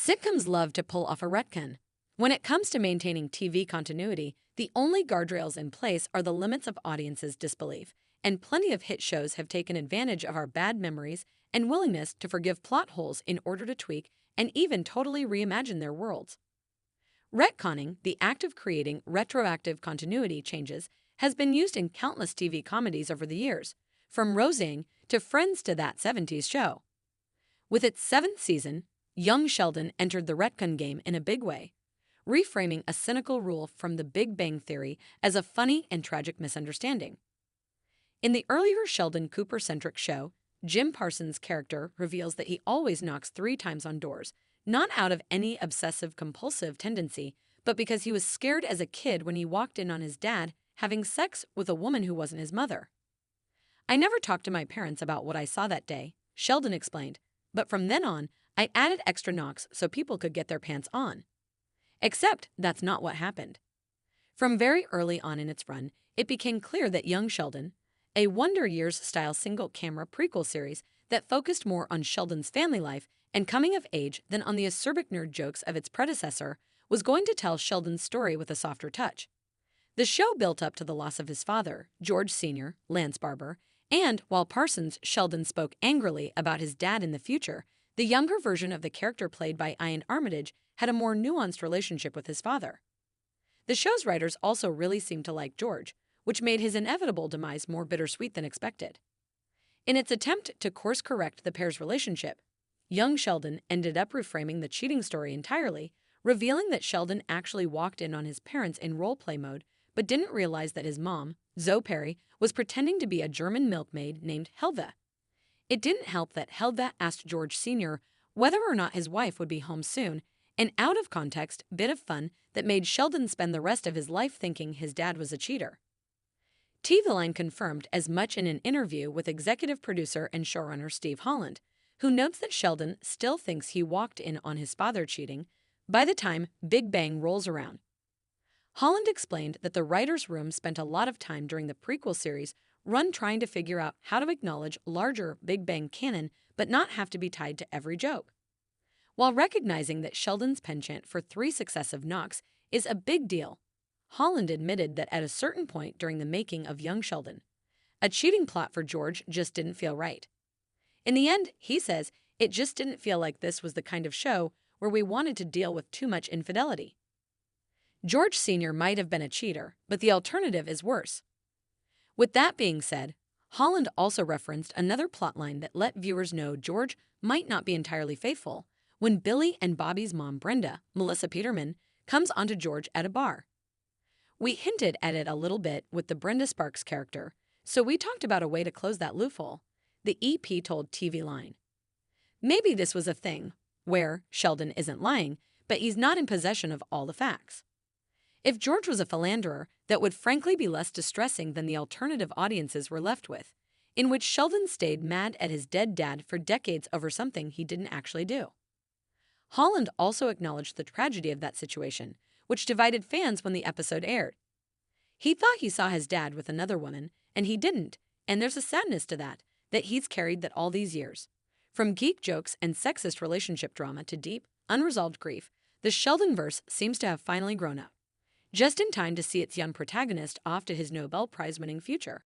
Sitcoms love to pull off a retcon. When it comes to maintaining TV continuity, the only guardrails in place are the limits of audiences' disbelief, and plenty of hit shows have taken advantage of our bad memories and willingness to forgive plot holes in order to tweak and even totally reimagine their worlds. Retconning, the act of creating retroactive continuity changes, has been used in countless TV comedies over the years, from Roseanne to Friends to That '70s Show. With its seventh season, young Sheldon entered the retcon game in a big way, reframing a cynical rule from the Big Bang Theory as a funny and tragic misunderstanding. In the earlier Sheldon Cooper-centric show, Jim Parsons' character reveals that he always knocks 3 times on doors, not out of any obsessive-compulsive tendency, but because he was scared as a kid when he walked in on his dad having sex with a woman who wasn't his mother. "I never talked to my parents about what I saw that day," Sheldon explained, "but from then on, I added extra knocks so people could get their pants on." Except that's not what happened. From very early on in its run, it became clear that young Sheldon, a Wonder Years-style single-camera prequel series that focused more on Sheldon's family life and coming of age than on the acerbic nerd jokes of its predecessor, was going to tell Sheldon's story with a softer touch. The show built up to the loss of his father, George Sr., Lance Barber, and while Parsons' Sheldon spoke angrily about his dad in the future, the younger version of the character played by Ian Armitage had a more nuanced relationship with his father. The show's writers also really seemed to like George, which made his inevitable demise more bittersweet than expected. In its attempt to course-correct the pair's relationship, young Sheldon ended up reframing the cheating story entirely, revealing that Sheldon actually walked in on his parents in role-play mode but didn't realize that his mom, Zoe Perry, was pretending to be a German milkmaid named Helva. It didn't help that Helva asked George Sr. whether or not his wife would be home soon, an out-of-context bit of fun that made Sheldon spend the rest of his life thinking his dad was a cheater. TV Line confirmed as much in an interview with executive producer and showrunner Steve Holland, who notes that Sheldon still thinks he walked in on his father cheating by the time Big Bang rolls around. Holland explained that the writer's room spent a lot of time during the prequel series run trying to figure out how to acknowledge larger Big Bang canon but not have to be tied to every joke. While recognizing that Sheldon's penchant for 3 successive knocks is a big deal, Holland admitted that at a certain point during the making of Young Sheldon, a cheating plot for George just didn't feel right. In the end, he says, it just didn't feel like this was the kind of show where we wanted to deal with too much infidelity. George Sr. might have been a cheater, but the alternative is worse. With that being said, Holland also referenced another plotline that let viewers know George might not be entirely faithful when Billy and Bobby's mom, Brenda, Melissa Peterman, comes onto George at a bar. "We hinted at it a little bit with the Brenda Sparks character, so we talked about a way to close that loophole," the EP told TV Line. Maybe this was a thing where Sheldon isn't lying, but he's not in possession of all the facts. If George was a philanderer, that would frankly be less distressing than the alternative audiences were left with, in which Sheldon stayed mad at his dead dad for decades over something he didn't actually do. Holland also acknowledged the tragedy of that situation, which divided fans when the episode aired. He thought he saw his dad with another woman, and he didn't, and there's a sadness to that he's carried that all these years. From geek jokes and sexist relationship drama to deep, unresolved grief, the Sheldonverse seems to have finally grown up, just in time to see its young protagonist off to his Nobel Prize-winning future.